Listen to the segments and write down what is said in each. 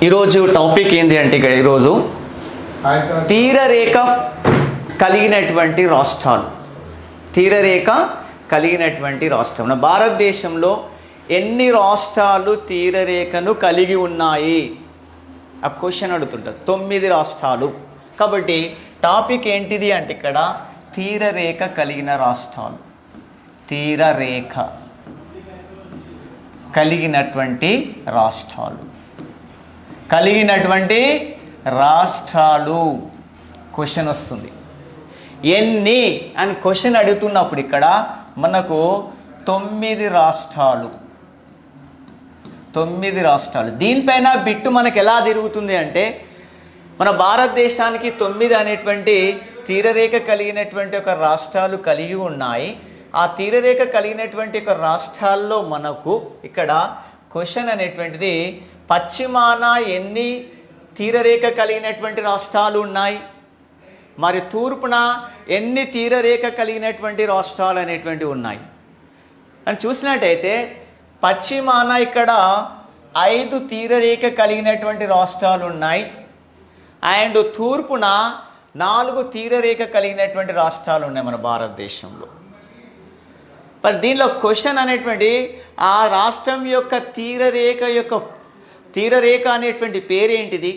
ఈరోజు టాపిక్ ఏంటి అంటే ఇక్కడ ఈరోజు తీరరేఖ కలిగినటువంటి రాష్ట్రాలు. తీరరేఖ కలిగినటువంటి రాష్ట్రం. మన భారతదేశంలో ఎన్ని రాష్ట్రాలు తీరరేఖను కలిగి ఉన్నాయి? ఆ క్వశ్చన్ అడుగుతుంటారు. 9 రాష్ట్రాలు. కాబట్టి టాపిక్ ఏంటిది అంటే ఇక్కడ తీరరేఖ కలిగిన రాష్ట్రాలు. తీరరేఖ కలిగినటువంటి రాష్ట్రాలు. కలిగినటువంటి రాష్ట్రాలు క్వశ్చన్ వస్తుంది. ఎన్ని అని క్వశ్చన్ అడుగుతున్నప్పుడు ఇక్కడ మనకు 9 రాష్ట్రాలు. 9 రాష్ట్రాలు. దీనిపైన బిట్టు మనకు ఎలా తిరుగుతుంది అంటే మన భారతదేశానికి 9 అనేటువంటి తీరరేఖ కలిగినటువంటి ఒక రాష్ట్రాలు కలిగి ఉన్నాయి. ఆ తీరరేఖ కలిగినటువంటి ఒక రాష్ట్రాల్లో మనకు ఇక్కడ క్వశ్చన్ అనేటువంటిది పశ్చిమాన ఎన్ని తీరరేఖ కలిగినటువంటి రాష్ట్రాలు ఉన్నాయి, మరి తూర్పున ఎన్ని తీరరేఖ కలిగినటువంటి రాష్ట్రాలు అనేటువంటివి ఉన్నాయి అని చూసినట్టయితే పశ్చిమాన ఇక్కడ 5 తీరరేఖ కలిగినటువంటి రాష్ట్రాలు ఉన్నాయి. అండ్ తూర్పున 4 తీరరేఖ కలిగినటువంటి రాష్ట్రాలు ఉన్నాయి మన భారతదేశంలో. మరి దీనిలో క్వశ్చన్ అనేటువంటి ఆ రాష్ట్రం యొక్క తీరరేఖ అనేటువంటి పేరేంటిది,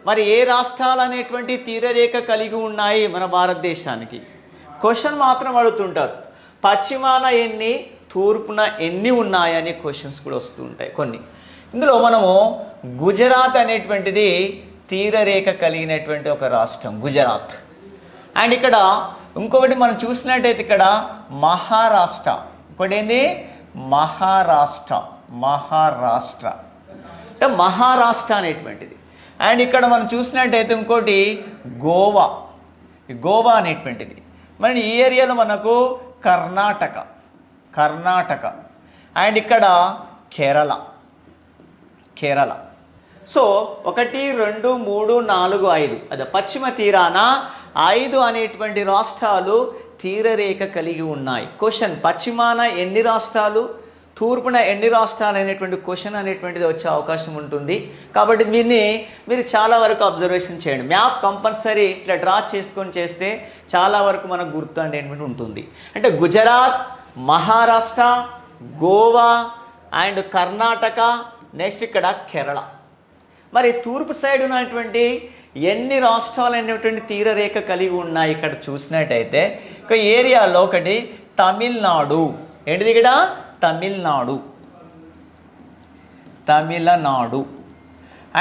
మరి ఏ రాష్ట్రాలు అనేటువంటి తీరరేఖ కలిగి ఉన్నాయి మన భారతదేశానికి క్వశ్చన్ మాత్రం అడుగుతుంటారు. పశ్చిమాన ఎన్ని, తూర్పున ఎన్ని ఉన్నాయని క్వశ్చన్స్ కూడా వస్తూ ఉంటాయి కొన్ని. ఇందులో మనము గుజరాత్ అనేటువంటిది తీరరేఖ కలిగినటువంటి ఒక రాష్ట్రం, గుజరాత్. అండ్ ఇక్కడ ఇంకొకటి మనం చూసినట్టయితే ఇక్కడ మహారాష్ట్ర. ఇంకోటి ఏంది? మహారాష్ట్ర అంటే మహారాష్ట్ర అనేటువంటిది. అండ్ ఇక్కడ మనం చూసినట్టయితే ఇంకోటి గోవా అనేటువంటిది. మరి ఈ ఏరియాలో మనకు కర్ణాటక అండ్ ఇక్కడ కేరళ. సో 1 2 3 4 5 అదే పశ్చిమ తీరాన 5 అనేటువంటి రాష్ట్రాలు తీరరేఖ కలిగి ఉన్నాయి. క్వశ్చన్ పశ్చిమాన ఎన్ని రాష్ట్రాలు, తూర్పున ఎన్ని రాష్ట్రాలు అనేటువంటి క్వశ్చన్ అనేటువంటిది వచ్చే అవకాశం ఉంటుంది. కాబట్టి మీరు చాలా వరకు అబ్జర్వేషన్ చేయండి. మ్యాప్ కంపల్సరీ ఇట్లా డ్రా చేసుకొని చేస్తే చాలా వరకు మనకు గుర్తు అనేటువంటి ఉంటుంది. అంటే గుజరాత్, మహారాష్ట్ర, గోవా అండ్ కర్ణాటక, నెక్స్ట్ ఇక్కడ కేరళ. మరి తూర్పు సైడ్ ఉన్నటువంటి ఎన్ని రాష్ట్రాలు అనేటువంటి తీరరేఖ కలిగి ఉన్నాయి ఇక్కడ చూసినట్టయితే ఒక ఏరియాలో ఒకటి తమిళనాడు. ఏంటిది ఇక్కడ? తమిళనాడు.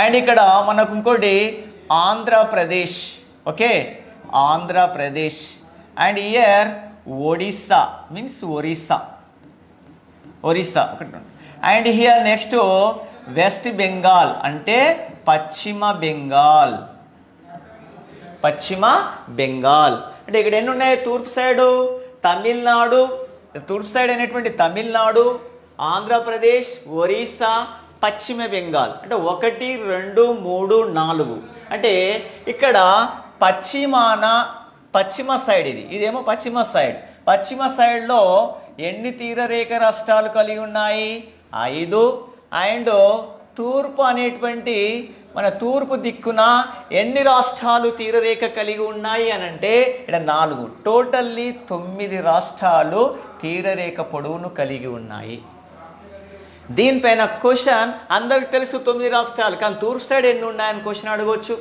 అండ్ ఇక్కడ మనకు ఇంకోటి Andhra Pradesh. Okay, Andhra Pradesh. And here Odisha means Orissa ఒకటి. And here next west Bengal అంటే పశ్చిమ బెంగాల్. అంటే ఇక్కడ ఎన్ని ఉన్నాయి? తూర్పు సైడు తమిళనాడు, తూర్పు సైడ్ అనేటువంటి తమిళనాడు, ఆంధ్రప్రదేశ్, ఒరిస్సా, పశ్చిమ బెంగాల్. అంటే 1 2 3 4. అంటే ఇక్కడ పశ్చిమ సైడ్ ఇదేమో పశ్చిమ సైడ్లో ఎన్ని తీరరేఖ రాష్ట్రాలు కలిగి ఉన్నాయి? 5. అండ్ తూర్పు అనేటువంటి మన తూర్పు దిక్కున ఎన్ని రాష్ట్రాలు తీరరేఖ కలిగి ఉన్నాయి అని అంటే ఇక్కడ 4. టోటల్లీ 9 రాష్ట్రాలు తీరరేఖ పొడవును కలిగి ఉన్నాయి. దీనిపైన క్వశ్చన్ అందరికి తెలుసు 9 రాష్ట్రాలు, కానీ తూర్పు సైడ్ ఎన్ని ఉన్నాయని క్వశ్చన్ అడగవచ్చు.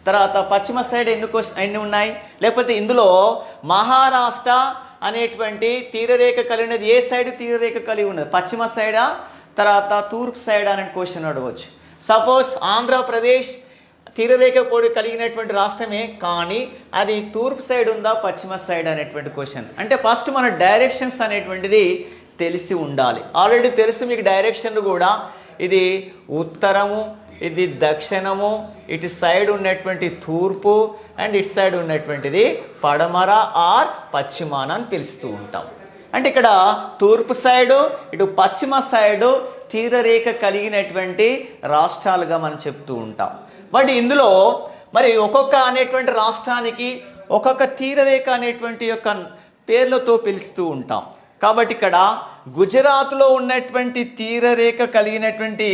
తర్వాత పశ్చిమ సైడ్ ఎన్ని ఉన్నాయి, లేకపోతే ఇందులో మహారాష్ట్ర అనేటువంటి తీరరేఖ కలిగినది ఏ సైడ్ తీరరేఖ కలిగి ఉన్నది, పశ్చిమ సైడా తర్వాత తూర్పు సైడ్ అనే క్వశ్చన్ అడగవచ్చు. సపోజ్ ఆంధ్రప్రదేశ్ తీరరేఖ పొడి కలిగినటువంటి రాష్ట్రమే, కానీ అది తూర్పు సైడ్ ఉందా పశ్చిమ సైడ్ అనేటువంటి క్వశ్చన్. అంటే ఫస్ట్ మన డైరెక్షన్స్ అనేటువంటిది తెలిసి ఉండాలి. ఆల్రెడీ తెలుసు మీకు డైరెక్షన్లు కూడా. ఇది ఉత్తరము, ఇది దక్షిణము, ఇటు సైడ్ ఉన్నటువంటి తూర్పు అండ్ ఇటు సైడ్ ఉన్నటువంటిది పడమర ఆర్ పశ్చిమాన అని పిలుస్తూ ఉంటాం. అంటే ఇక్కడ తూర్పు సైడు ఇటు పశ్చిమ సైడు తీరరేఖ కలిగినటువంటి రాష్ట్రాలుగా మనం చెప్తూ ఉంటాం. బట్ ఇందులో మరి ఒక్కొక్క అనేటువంటి రాష్ట్రానికి ఒక్కొక్క తీరరేఖ అనేటువంటి యొక్క పేర్లతో పిలుస్తూ ఉంటాం. కాబట్టి ఇక్కడ గుజరాత్లో ఉన్నటువంటి తీరరేఖ కలిగినటువంటి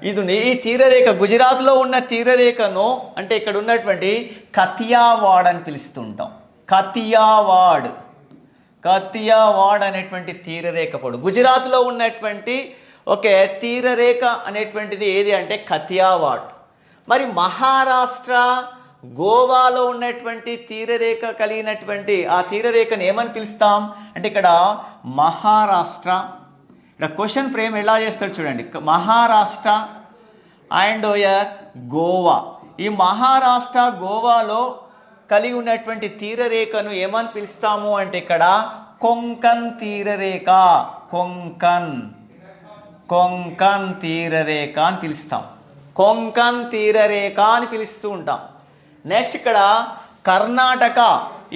ఇది ఈ తీరరేఖ గుజరాత్లో ఉన్న తీరరేఖను అంటే ఇక్కడ ఉన్నటువంటి కతియావాడ్ అని పిలుస్తుంటాం. కతియావాడ్ అనేటువంటి తీరరేఖ పొడవు గుజరాత్లో ఉన్నటువంటి ఓకే తీరరేఖ అనేటువంటిది ఏది అంటే కతియావాడ్. మరి మహారాష్ట్ర గోవాలో ఉన్నటువంటి తీరరేఖ కలిగినటువంటి ఆ తీరరేఖను ఏమని పిలుస్తాం అంటే ఇక్కడ మహారాష్ట్ర. ఇక్కడ క్వశ్చన్ ఫ్రేమ్ ఎలా చేస్తాడు చూడండి. మహారాష్ట్ర అండ్ గోవా, ఈ మహారాష్ట్ర గోవాలో కలిగి ఉన్నటువంటి తీరరేఖను ఏమని పిలుస్తాము అంటే ఇక్కడ కొంకన్ తీరరేఖ, కొంకన్ తీరరేఖ అని పిలుస్తాం. కొంకన్ తీరరేఖ అని పిలుస్తూ ఉంటాం. నెక్స్ట్ ఇక్కడ కర్ణాటక,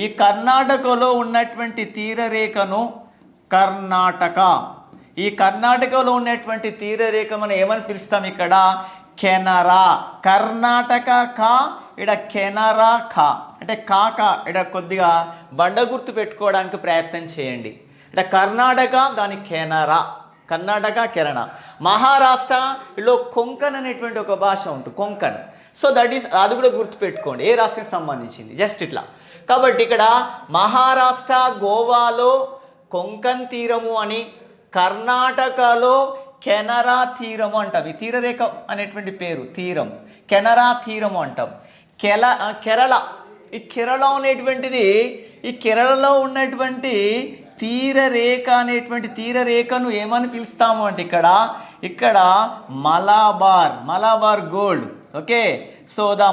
ఈ కర్ణాటకలో ఉన్నటువంటి తీరరేఖను ఈ కర్ణాటకలో ఉన్నటువంటి తీరరేఖ మనం ఏమని పిలుస్తాం ఇక్కడ కెనరా. కర్ణాటక కా, ఇక్కడ కెనరా ఖా అంటే కాక ఇక్కడ కొద్దిగా బండ గుర్తు పెట్టుకోవడానికి ప్రయత్నం చేయండి. ఇక్కడ కర్ణాటక దాని కెనరా, కర్ణాటక కెనరా. మహారాష్ట్రలో కొంకన్ అనేటువంటి ఒక భాష ఉంటుంది, కొంకన్. సో దట్ ఈస్ అది కూడా గుర్తుపెట్టుకోండి ఏ రాష్ట్రానికి సంబంధించింది, జస్ట్ ఇట్లా. కాబట్టి ఇక్కడ మహారాష్ట్ర గోవాలో కొంకన్ తీరము అని, కర్ణాటకలో కెనరా తీరము అంటాం. ఈ తీరరేఖ అనేటువంటి పేరు తీరం, కెనరా తీరము అంటాం. కేరళ, ఈ కేరళ అనేటువంటిది ఈ కేరళలో ఉన్నటువంటి తీరరేఖ అనేటువంటి తీరరేఖను ఏమని పిలుస్తాము అంటే ఇక్కడ Malabar gold. Okay, so the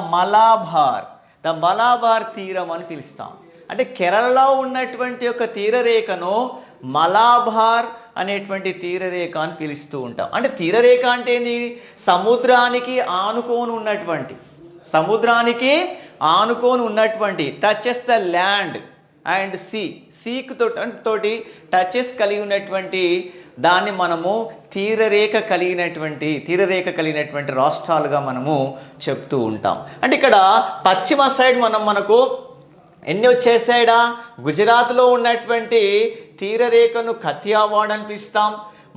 Malabar తీరం అని పిలుస్తాం. అంటే కేరళలో ఉన్నటువంటి ఒక తీరరేఖను మలబార్ అనేటువంటి తీరరేఖ అని పిలుస్తూ ఉంటాం. అంటే తీరరేఖ అంటే ఏంది? సముద్రానికి ఆనుకోని ఉన్నటువంటి touches the land and seek తోటి టచెస్ కలిగి ఉన్నటువంటి దాన్ని మనము తీరరేఖ కలిగినటువంటి రాష్ట్రాలుగా మనము చెప్తూ ఉంటాం. అంటే ఇక్కడ పశ్చిమ సైడ్ మనకు ఎన్ని వచ్చేసాయిడా? గుజరాత్లో ఉన్నటువంటి తీరరేఖను కతియావాడ్ అని పిలుస్తాం.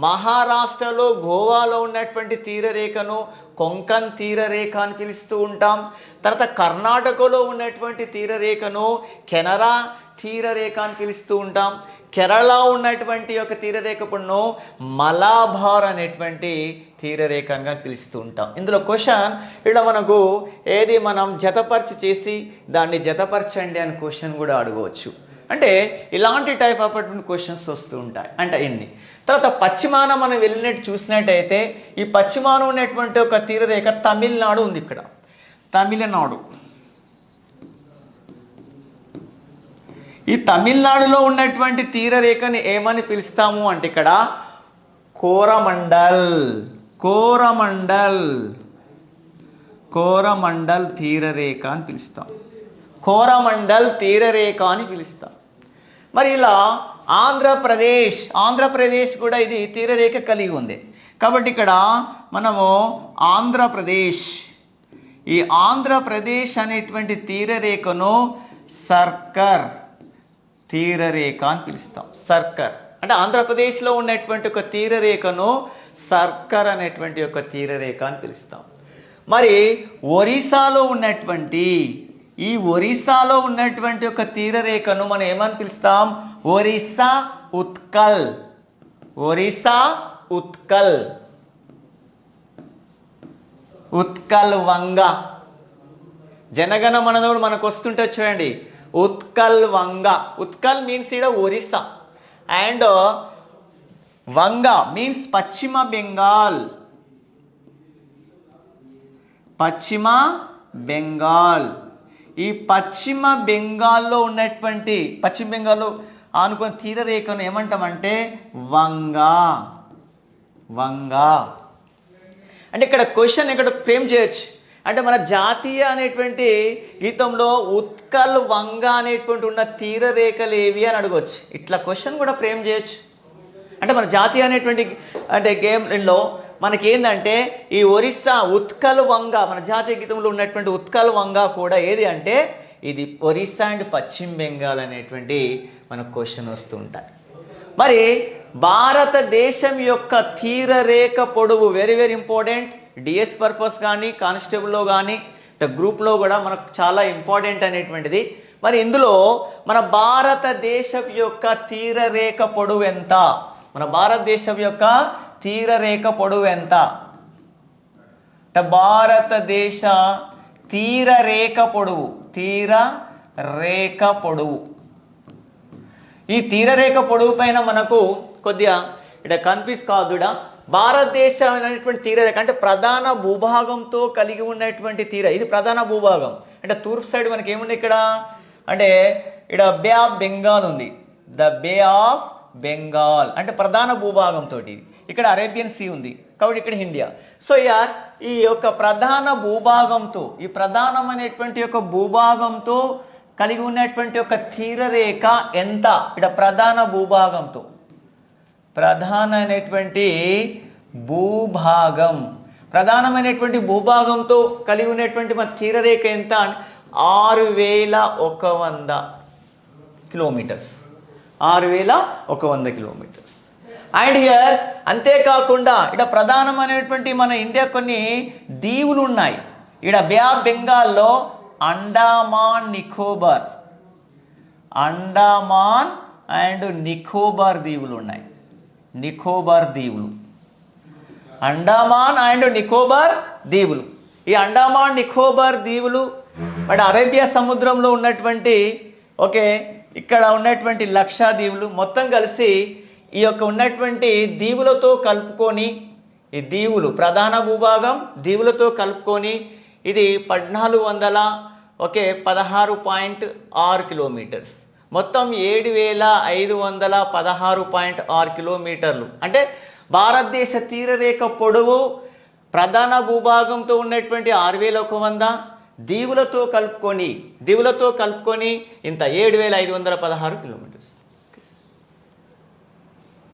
మహారాష్ట్రలో గోవాలో ఉన్నటువంటి తీరరేఖను కొంకన్ తీరరేఖ అని పిలుస్తూ ఉంటాం. తర్వాత కర్ణాటకలో ఉన్నటువంటి తీరరేఖను కెనరా తీరరేఖ అని పిలుస్తూ ఉంటాం. కేరళ ఉన్నటువంటి ఒక తీరరేఖను మలబార్ అనేటువంటి తీరరేఖంగా పిలుస్తూ ఉంటాం. ఇందులో క్వశ్చన్ ఇక్కడ మనకు ఏది మనం జతపరిచి దాన్ని జతపరచండి అని క్వశ్చన్ కూడా అడగవచ్చు. అంటే ఇలాంటి టైప్ ఆఫ్ క్వశ్చన్స్ వస్తూ ఉంటాయి. అంటే ఎన్ని తర్వాత పశ్చిమాన మనం వెళ్ళినట్టు చూసినట్టయితే ఈ పశ్చిమాన ఉన్నటువంటి ఒక తీరరేఖ తమిళనాడు ఉంది. ఇక్కడ తమిళనాడు, ఈ తమిళనాడులో ఉన్నటువంటి తీరరేఖని ఏమని పిలుస్తాము అంటే ఇక్కడ కోరమండల్ తీరరేఖ అని పిలుస్తాం. కోరమండల్ తీరరేఖ అని పిలుస్తాం. మరి ఇలా ఆంధ్రప్రదేశ్ కూడా ఇది తీరరేఖ కలిగి ఉంది. కాబట్టి ఇక్కడ మనము ఈ ఆంధ్రప్రదేశ్ అనేటువంటి తీరరేఖను సర్కర్ తీరరేఖ అని పిలుస్తాం. సర్కర్ అంటే ఆంధ్రప్రదేశ్లో ఉన్నటువంటి ఒక తీరరేఖను సర్కర్ అనేటువంటి ఒక తీరరేఖ అని పిలుస్తాం. మరి ఒరిస్సాలో ఉన్నటువంటి ఒక తీరరేఖను మనం ఏమని పిలుస్తాం? ఒరిస్సా ఉత్కల్ వంగ. జనగణ మనదోడు మనకు వస్తుంటే చూడండి, ఉత్కల్ వంగ. ఉత్కల్ మీన్స్ ఇక్కడ ఒరిస్సా అండ్ వంగ మీన్స్ పశ్చిమ బెంగాల్. ఈ పశ్చిమ బెంగాల్లో ఆనుకున్న తీరరేఖను ఏమంటామంటే వంగ. అంటే ఇక్కడ క్వశ్చన్ ఇక్కడ ఫ్రేమ్ చేయొచ్చు. అంటే మన జాతీయ అనేటువంటి గీతంలో ఉత్కల్ వంగ అనేటువంటి ఉన్న తీరరేఖలు ఏవి అని అడగవచ్చు. ఇట్లా క్వశ్చన్ కూడా ఫ్రేమ్ చేయొచ్చు. అంటే మన జాతీయ అనేటువంటి అంటే గేమ్లో మనకేందంటే ఈ ఒరిస్సా ఉత్కల్ వంగ, మన జాతీయ గీతంలో ఉన్నటువంటి ఉత్కల్ వంగ కూడా ఏది అంటే ఇది ఒరిస్సా అండ్ పశ్చిమ బెంగాల్ అనేటువంటి మనకు క్వశ్చన్ వస్తూ ఉంటాయి. మరి భారతదేశం యొక్క తీరరేఖ పొడవు very very important. DS purpose కానీ కానిస్టేబుల్లో కానీ గ్రూప్లో కూడా మనకు చాలా ఇంపార్టెంట్ అనేటువంటిది. మరి ఇందులో మన భారతదేశం యొక్క తీరరేఖ పొడవు ఎంత? మన భారతదేశం యొక్క తీరరేఖ పొడవు ఎంత? భారతదేశ తీరరేఖ పొడవు, తీరరేఖ పొడవు. ఈ తీరరేఖ పొడవు పైన మనకు కొద్దిగా ఇక్కడ కన్ఫ్యూజ్ కాదుడా. భారతదేశం అనేటువంటి తీరరేఖ అంటే ప్రధాన భూభాగంతో కలిగి ఉన్నటువంటి ఇది ప్రధాన భూభాగం. అంటే తూర్పు సైడ్ మనకి ఏముంది ఇక్కడ అంటే ఇక్కడ బే ఆఫ్ బెంగాల్ ఉంది. ద బే ఆఫ్ బెంగాల్ అంటే ప్రధాన భూభాగంతో. ఇక్కడ అరేబియన్ సీ ఉంది కాబట్టి ఇక్కడ ఇండియా. సో యార్ ఈ యొక్క ప్రధాన భూభాగంతో, ఈ ప్రధానమైనటువంటి యొక్క భూభాగంతో కలిగి ఉన్నటువంటి ఒక తీరరేఖ ఎంత? ఇక్కడ ప్రధాన భూభాగంతో, ప్రధానమైనటువంటి భూభాగం, ప్రధానమైనటువంటి భూభాగంతో కలిగి ఉన్నటువంటి మన తీరరేఖ ఎంత? 6100 కిలోమీటర్స్. 6100 కిలోమీటర్స్. అండ్ హియర్ అంతేకాకుండా ఇక్కడ ప్రధానమైనటువంటి మన ఇండియా కొన్ని దీవులు ఉన్నాయి. ఇక్కడ బే ఆఫ్ బెంగాల్లో అండమాన్ నికోబార్, అండమాన్ అండ్ నికోబార్ దీవులు ఉన్నాయి. నికోబార్ దీవులు, అండమాన్ అండ్ నికోబార్ దీవులు. ఈ అండమాన్ నికోబార్ దీవులు అంటే అరేబియా సముద్రంలో ఉన్నటువంటి ఇక్కడ ఉన్నటువంటి లక్షద్వీపులు మొత్తం కలిసి ఈ యొక్క ఉన్నటువంటి దీవులతో కలుపుకొని, ఈ దీవులు ప్రధాన భూభాగం దీవులతో కలుపుకొని ఇది 1416 కిలోమీటర్స్. మొత్తం 7516.6 కిలోమీటర్లు. అంటే భారతదేశ తీరరేఖ పొడవు ప్రధాన భూభాగంతో ఉన్నటువంటి 6100, దీవులతో కలుపుకొని ఇంత 7516 కిలోమీటర్స్.